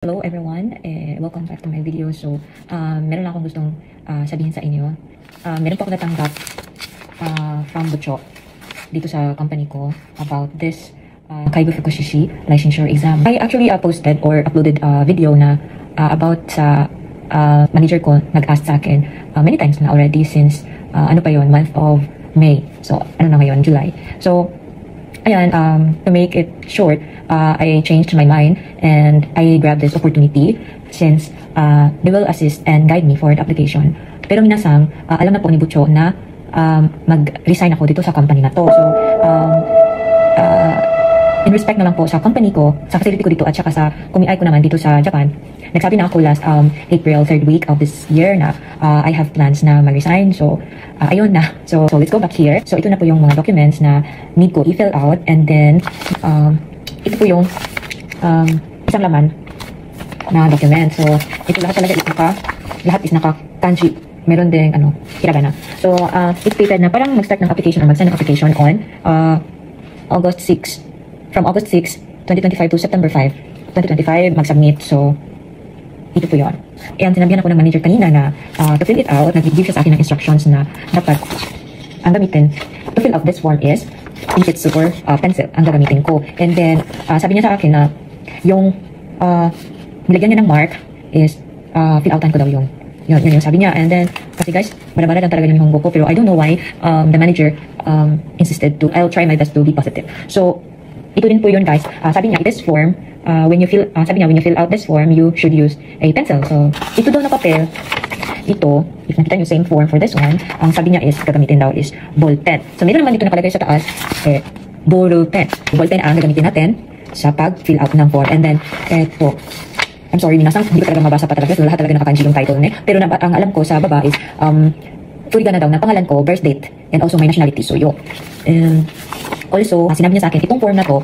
Hello everyone, welcome back to my video. So, meron lang akong gustong sabihin sa inyo. Meron po ako natanggap from Butcho dito sa company ko about this Kaigo Fukushishi licensure exam. I actually posted or uploaded a video na about sa manager ko nag-ask sa akin many times na already since ano pa yon, month of May. So, ano na ngayon, July. So, ayan, to make it short, I changed my mind and I grabbed this opportunity since they will assist and guide me for the application. Pero minasang, alam na po ni Butcho na mag-resign ako dito sa company na to. So, in respect na lang po sa company ko, sa facility ko dito at saka sa kumiay ko naman dito sa Japan, nagsabi na ako last April 3rd week of this year na I have plans na mag-resign. So, ayun na. So, let's go back here. So, ito na po yung mga documents na need ko i-fill out. And then, ito po yung isang laman na document. So, ito lahat talaga lahat is naka-kanji. Meron ding, hiragana. So, it stated na parang mag-start ng application or mag-send ng application on August 6. From August 6, 2025 to September 5, 2025, mag-submit. So, ito po yun. And sinabihan ako ng manager kanina na to fill it out, nag-give siya sa akin ng instructions na dapat ang gamitin to fill out this form is Inkitsu or pencil ang gagamitin ko. And then, sabi niya sa akin na yung nilagyan niya ng mark is fill outan ko daw yung sabi niya. And then, kasi guys, bara-bara lang talaga yung Nihongo ko, pero I don't know why the manager insisted to, I'll try my best to be positive. So, ito din po yun guys. Sabi niya, this form, when you fill out this form, you should use a pencil. So, ito daw na papel, ito, if nakita nyo same form for this one, ang sabi niya is, gagamitin daw is ball pen. So, meron naman dito nakalagay sa taas, ball pen. Ball pen ang gagamitin natin sa pag-fill out ng form. And then, ito, I'm sorry, minasang, hindi ko talaga mabasa pa talaga. So, lahat talaga nakakanji yung title niya. Pero ang alam ko sa baba is, furiga na daw na pangalan ko, birth date, and also my nationality, so yo. And also, sinabi niya sa akin, itong form na to,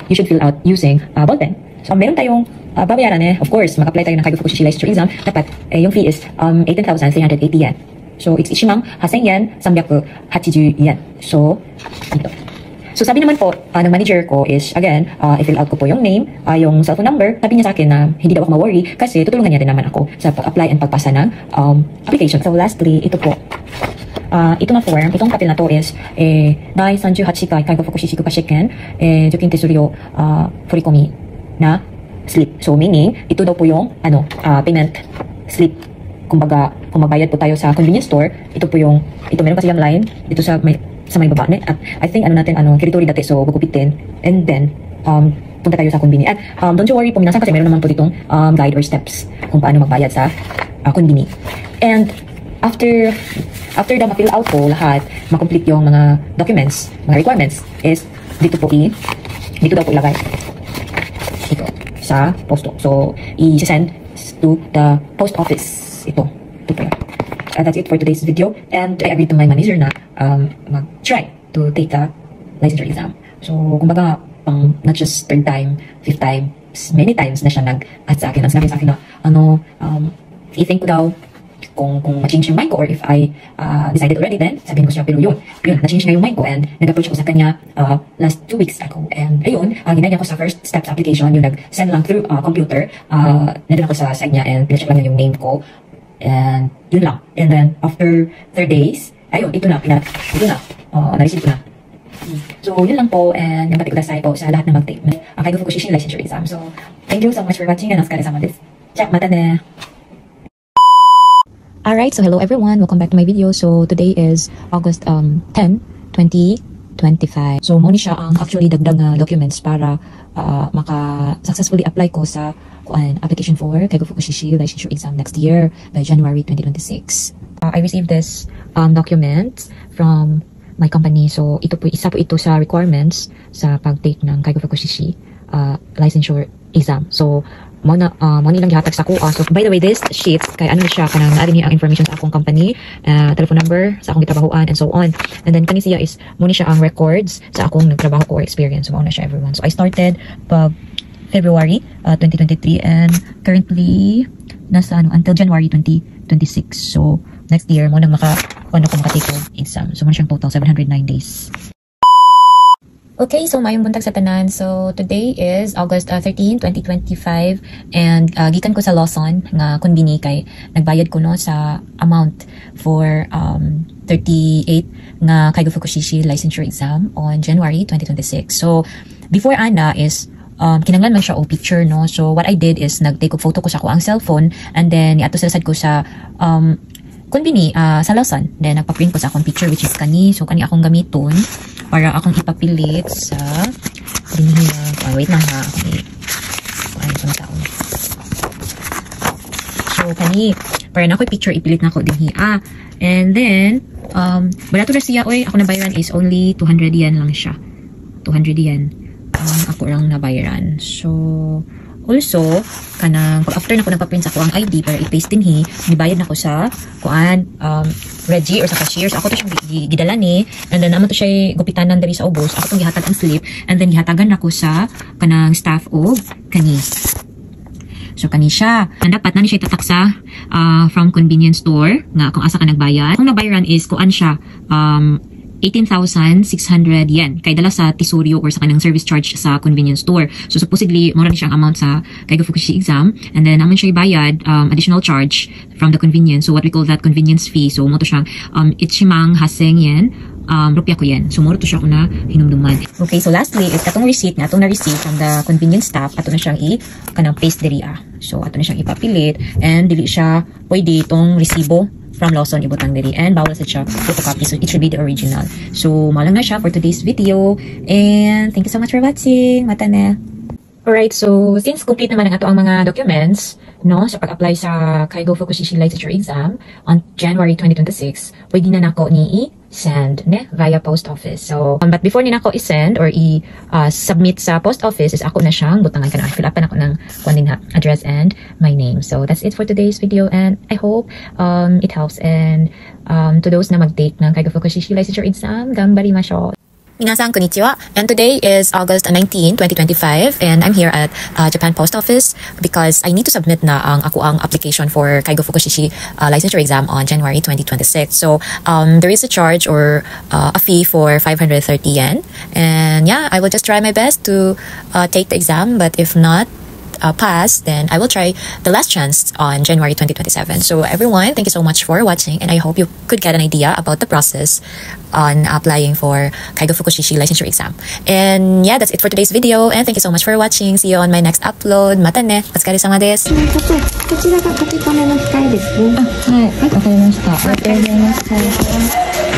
you should fill out using ball pen. So, meron tayong babayaran of course, mag-apply tayo ng Kaigo Fukushishi licensure exam. Dapat, yung fee is 18,380 yen. So, it's ishimang 1,000 yen, 380 yen. So, ito. So, sabi naman po ng manager ko is, again, i-fill out ko po yung name, yung cellphone number. Sabi niya sa akin na hindi daw ako ma-worry kasi tutulungan niya din naman ako sa pag-apply and pagpasa ng application. So, lastly, ito po. Ito na form, itong papel na to is, Dai 38回 Kaigo Fukushishi Kupashiken, Jukin Tesuryo, Furikomi na slip. So, meaning, ito daw po yung, payment slip. Kumbaga, kung magbayad po tayo sa convenience store, ito meron kasi yung line, dito sa may baba. At I think, kiritori dati, so, gugupitin. And then, punta tayo sa convenience. At, don't you worry po, minasan kasi meron naman po ditong guide or steps kung paano magbayad sa convenience. And, after daw ma-fill out ko lahat, ma-complete yung mga documents, mga requirements, is dito daw po ilagay. Ito, sa posto. So, i-send to the post office. Ito po yun. That's it for today's video. And I agreed to my manager na mag-try to take the licensure exam. So, kumbaga, not just third time, fifth time, many times na siya nag-add sa akin. Ang sinabi sa akin na, i-think ko daw kung ma-change yung mind ko or if I decided already, then sabihin ko siya, pero yun, na-change na yung mind ko and nag-approach ako sa kanya last 2 weeks ago. And ayun, ginaya ko sa first steps application, yung nag-send lang through computer, nandun ako sa site niya and pinacheck lang yung name ko. And yun lang. And then, after 3 days, ayun, ito na, na-receive ko na. So, yun lang po, and yung batik po sa lahat na mag-take ang Kaigo Fukushishi licensure exam. So, thank you so much for watching and otsukare-sama desu. Ciao, mata ne! Alright, so hello everyone, welcome back to my video. So, today is August 10, 2025. So, muna siya ang actually dagdag na documents para maka-successfully apply ko sa application for Kaigo Fukushishi licensure exam next year by January 2026. I received this document from my company. So, isa po ito sa requirements sa pag-take ng Kaigo Fukushishi licensure exam. So, muna lang gihatag sa kuha. So, by the way, this sheet, kaya siya, kanang naari niya ang information sa akong company, telephone number, sa akong gitrabahoan, and so on. And then, kani siya is, muna siya ang records sa akong nagtrabaho ko or experience. So, muna siya everyone. So, I started February 2023 and currently, nasa until January 2026. So, next year, muna ko makatake exam. So, muna siyang total 709 days. Okay, so mayong buntag sa tanan. So today is August 13, 2025 and gikan ko sa Lawson nga konbini kay nagbayad ko no sa amount for 38 nga Kaigo Fukushishi licensure exam on January 2026. So before ana is kinanglan man siya o picture no. So what I did is nag-take of photo ko sa ko ang cellphone and then ato sa ko sa konbini sa Lawson. Then nagpa-print ko sa akong picture which is kani. So kani akong gamiton para akong ipapilit sa wait lang ha. Okay. So kani para na ako picture ipilit na ko dinhi and then barato na siya oy ako nabayaran is only 200 yen lang siya. 200 yen ako lang nabayaran. So also kanang pag after na ko nagpa-print sa ko ang ID para i-paste dinhi nibayad na ko sa kuan Reggie or sa cashier. So ako to siyang gidala ni and then naman to siya gupitanan diri sa ubos. Ako tong gihatag ang slip and then gihatagan nako sa kanang staff og kani. So kani siya. And dapat na ni siya tataksa from convenience store nga kung asa ka nagbayad. Kung nabayaran is kuan siya 18,600 yen kay dala sa tisuryo or sa kanang service charge sa convenience store. So supposedly mura ni siyang amount sa Kaigo Fukushi exam and then naman siya bayad additional charge from the convenience. So what we call that convenience fee. So mo to siyang ichimang haseng yen rupya ko yen. So mura to siya kuna hinumduman. Okay, so lastly is katong receipt na atong na-receive from the convenience staff ato na siyang kanang paste diri So ato na siyang ipapilit and dili siya pwede itong resibo from Lawson ibutang diri and bawal sa siya photocopy, so it should be the original. So malang na siya for today's video and thank you so much for watching. Mata na. Alright, so since complete naman ang ato ang mga documents no sa pag-apply sa Kaigo Fukushishi licensure exam on January 2026, pwede na nako ni i-send via post office. So but before ni nako i-send or i-submit sa post office is ako na siyang butangan kana fill up na ako ng kunin address and my name. So that's it for today's video and I hope it helps and to those na mag-take ng Kaigo Fukushishi licensure exam, gambari masyo. Minasan konnichiwa, and today is August 19, 2025 and I'm here at Japan Post Office because I need to submit na ang ako ang application for Kaigo Fukushishi licensure exam on January 2026. So there is a charge or a fee for 530 yen and yeah, I will just try my best to take the exam, but if not pass, then I will try the last chance on January 2027. So everyone, thank you so much for watching and I hope you could get an idea about the process on applying for Kaigo Fukushishi licensure exam. And yeah, that's it for today's video and thank you so much for watching. See you on my next upload. Mata ne. Otsukare-sama desu. こちらが書き込みの機械ですね。はい、わかりました。ありがとうございました。